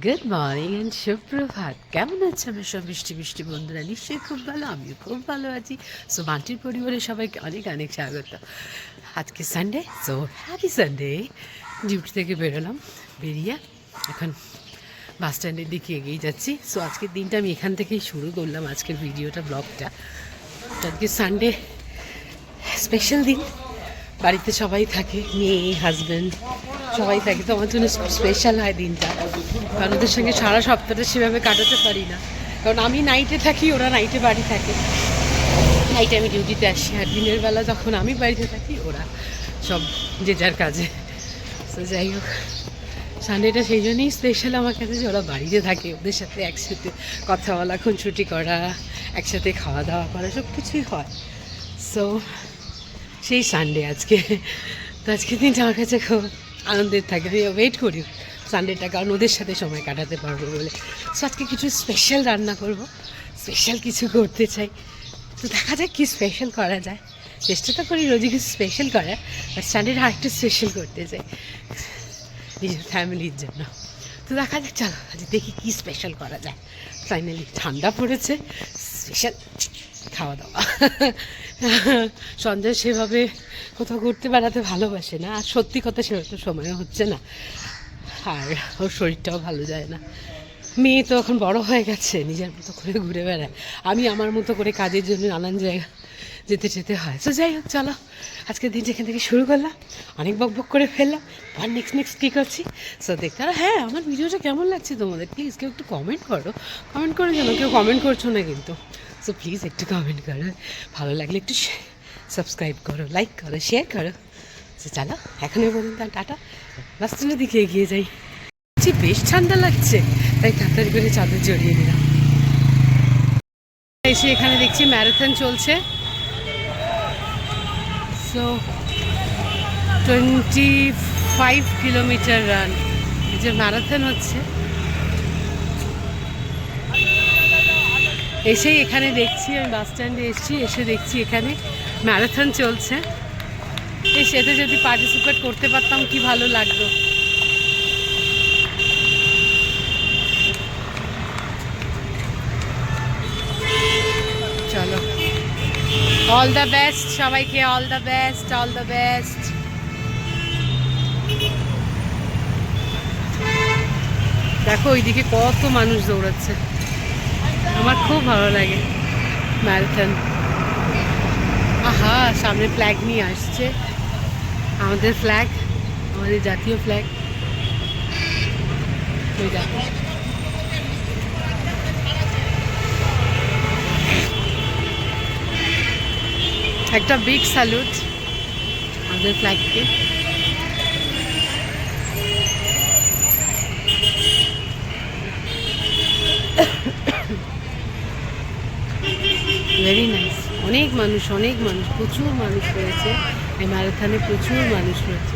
Good morning and সুপ্রভাত। কেমন আছে আমার সব মিষ্টি মিষ্টি বন্ধুরা? নিশ্চয়ই খুব ভালো, আমিও খুব ভালো আছি। সো বান্টির পরিবারের সবাইকে অনেক অনেক স্বাগত। আজকে Sunday, so happy Sunday. Duty থেকে বেরোলাম, বেরিয়ে এখন বাস স্ট্যান্ডের দিকে এগিয়ে যাচ্ছি। সো আজকের দিনটা আমি এখান থেকেই শুরু করলাম, আজকের ভিডিওটা, ব্লগটা। তো আজকে সানডে, স্পেশাল দিন। বাড়িতে সবাই থাকে, মেয়ে, হাজব্যান্ড সবাই থাকে, তো আমার জন্য স্পেশাল হয় দিনটা। কারণ ওদের সঙ্গে সারা সপ্তাহটা সেভাবে কাটাতে পারি না, কারণ আমি নাইটে থাকি, ওরা নাইটে বাড়ি থাকে। নাইটে আমি ডিউটিতে আসি, আর দিনের বেলা যখন আমি বাড়িতে থাকি ওরা সব যে যার কাজে। তো যাই হোক, সানডেটা সেই জন্যই স্পেশাল আমার কাছে যে ওরা বাড়িতে থাকে, ওদের সাথে একসাথে কথা বলা, খুনছুটি করা, একসাথে খাওয়া দাওয়া করা, সব কিছুই হয়। সো সেই সানডে আজকে। তো আজকের দিনটা আমার কাছে খুব আনন্দের থাকে, আমি ওয়েট করি সানডেটা, কারণ ওদের সাথে সময় কাটাতে পারবো বলে। সো আজকে কিছু স্পেশাল রান্না করব, স্পেশাল কিছু করতে চাই। তো দেখা যাক কী স্পেশাল করা যায়। চেষ্টা তো করি রোজই কিছু স্পেশাল করার, বাট সানডেটা আরেকটু স্পেশাল করতে চাই নিজের ফ্যামিলির জন্য। তো দেখা যাক, চলো আজ দেখি কী স্পেশাল করা যায়। ফাইনালি ঠান্ডা পড়েছে, স্পেশাল খাওয়া দাওয়া। সঞ্জয় সেভাবে কোথাও ঘুরতে বেড়াতে ভালোবাসে না, আর সত্যি কথা সেরকম সময় হচ্ছে না, আর ওর শরীরটাও ভালো যায় না। মেয়ে তো এখন বড় হয়ে গেছে, নিজের মতো করে ঘুরে বেড়ায়, আমি আমার মতো করে কাজের জন্য নানান জায়গা যেতে যেতে হয়। তো যাই হোক, চলো আজকের দিন যেখান থেকে শুরু করলাম, অনেক বক বক করে ফেললাম, আর নেক্সট কী করছি সো দেখতে। আর হ্যাঁ, আমার ভিডিওটা কেমন লাগছে তোমাদের প্লিজ কেউ একটু কমেন্ট করো। কমেন্ট করে জানো, কেউ কমেন্ট করছো না কিন্তু। সো প্লিজ একটু কমেন্ট করো, ভালো লাগলে একটু সাবস্ক্রাইব করো, লাইক করো, শেয়ার করো। তো চলো এখনই পর্যন্ত টাটা, রাস্তার দিকে এগিয়ে যাই। বেশ ঠান্ডা লাগছে, তাই তাড়াতাড়ি করে চাদর জড়িয়ে নিলাম। এসে এখানে দেখছি ম্যারাথন চলছে। সো 25 কিলোমিটার রান, যে ম্যারাথন হচ্ছে। এসেই এখানে দেখছি, আমি বাস স্ট্যান্ডে এসেছি, এসে দেখছি এখানে ম্যারাথন চলছে। সেটা যদি পার্টিসিপেট করতে পারতাম কি ভালো লাগতো। চলো, অল দ্য বেস্ট সবাইকে, all the best, all the best. দেখো ওইদিকে কত মানুষ দৌড়াচ্ছে, আমার খুব ভালো লাগে ম্যারাথন। আহা, সামনে ফ্ল্যাগ নিয়ে আসছে, আমাদের ফ্ল্যাগ, আমাদের জাতীয় ফ্ল্যাগ। ওই দেখো, একটা বিগ স্যালুট আমাদের ফ্ল্যাগকে। Very nice. অনেক মানুষ, অনেক মানুষ, প্রচুর মানুষ রয়েছে এই ম্যারাথনে, প্রচুর মানুষ রয়েছে।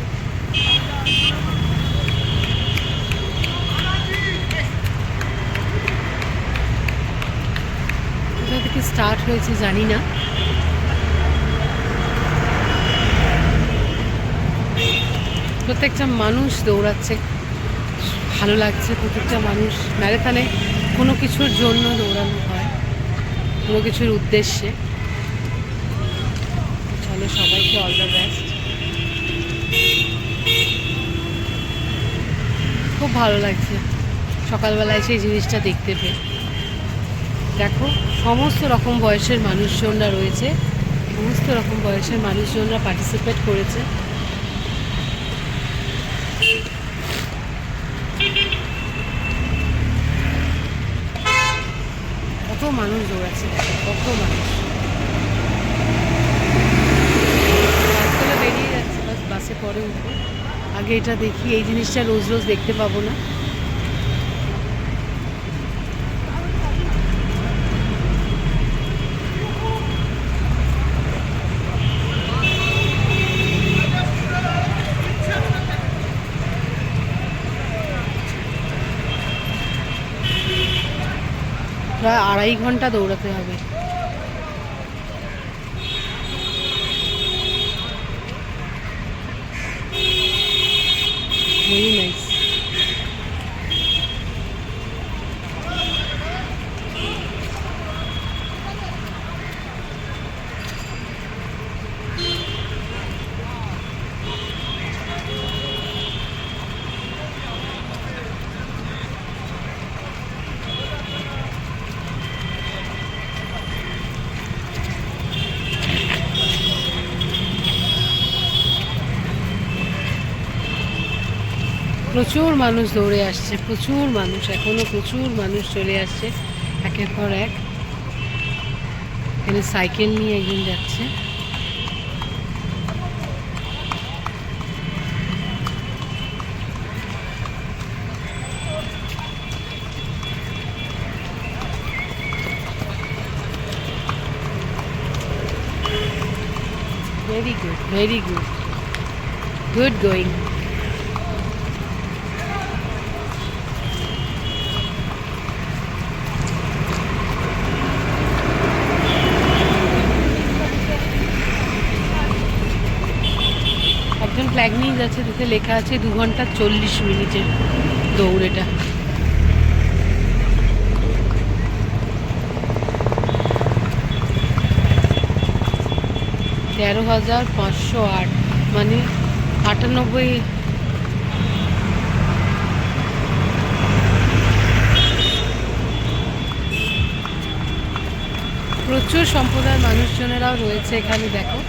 কোথা থেকে স্টার্ট হয়েছে জানি না, প্রত্যেকটা মানুষ দৌড়াচ্ছে, ভালো লাগছে। প্রত্যেকটা মানুষ ম্যারাথনে কোনো কিছুর জন্য দৌড়ানো হয়, কোনো কিছুর উদ্দেশ্যে। চলো সবাইকে অল দ্য বেস্ট। খুব ভালো লাগছে সকালবেলায় সেই জিনিসটা দেখতে পেয়ে। দেখো সমস্ত রকম বয়সের মানুষজনরা রয়েছে, সমস্ত রকম বয়সের মানুষজনরা পার্টিসিপেট করেছে। কত মানুষ দৌড়াচ্ছে, দেখো কত মানুষ। বাসগুলো বেরিয়ে যাচ্ছে, বাসে পরে উঠবো, আগে এটা দেখি। এই জিনিসটা রোজ রোজ দেখতে পাবো না। প্রায় 2.5 ঘন্টা দৌড়াতে হবে। Very nice. প্রচুর মানুষ দৌড়ে আসছে, প্রচুর মানুষ, এখনো প্রচুর মানুষ চলে আসছে একের পর এক। এখানে সাইকেল নিয়ে একজন যাচ্ছে। Very good, very good. Good going. একজন ফ্ল্যাগ নিয়ে যাচ্ছে, তাতে লেখা আছে 2 ঘন্টা 40 মিনিটের দৌড় এটা। $13,508 মানে 98। প্রচুর সম্প্রদায়ের মানুষজনেরাও রয়েছে এখানে, দেখো।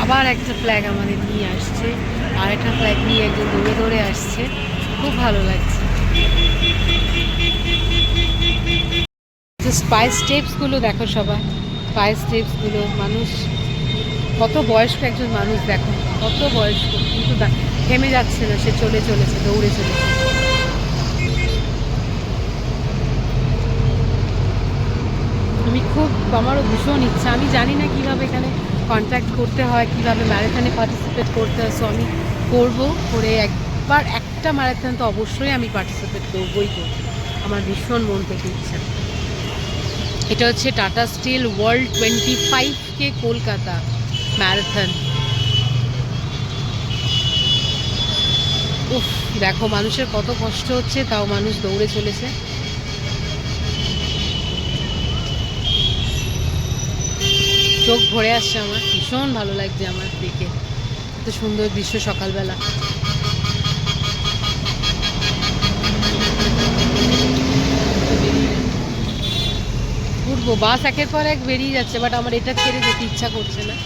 আবার একটা ফ্ল্যাগ আমাদের নিয়ে আসছে, আর একটা ফ্ল্যাগ নিয়ে একজন দৌড়ে দৌড়ে আসছে, খুব ভালো লাগছে। স্পাই স্টেপসগুলো দেখো সবাই, স্পাই স্টেপসগুলো। মানুষ কত বয়স্ক একজন মানুষ, দেখো কত বয়স্ক, কিন্তু থেমে যাচ্ছে না, সে চলে চলেছে, দৌড়ে চলেছে। আমারও ভীষণ ইচ্ছা, আমি জানি না কীভাবে এখানে কন্ট্যাক্ট করতে হয়, কীভাবে ম্যারাথনে পার্টিসিপেট করতে হয়। সো আমি করবো, করে একবার একটা ম্যারাথন তো অবশ্যই আমি পার্টিসিপেট করবই করবো, আমার ভীষণ মন থেকে ইচ্ছা। এটা হচ্ছে Tata steel world 25K Kolkata marathon. উফ, দেখো মানুষের কত কষ্ট হচ্ছে, তাও মানুষ দৌড়ে চলেছে। চোখ ভরে আসছে আমার, ভীষণ ভালো লাগছে আমার দেখে, এত সুন্দর দৃশ্য সকালবেলা। ঘুরবো, বাস একের পর এক বেরিয়ে যাচ্ছে, বাট আমার এটা ছেড়ে যেতে ইচ্ছা করছে না।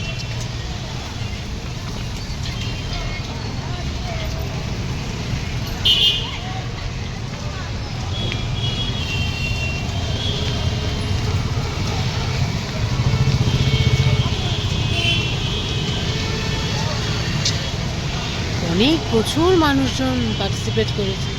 অনেক প্রচুর মানুষজন পার্টিসিপেট করেছে।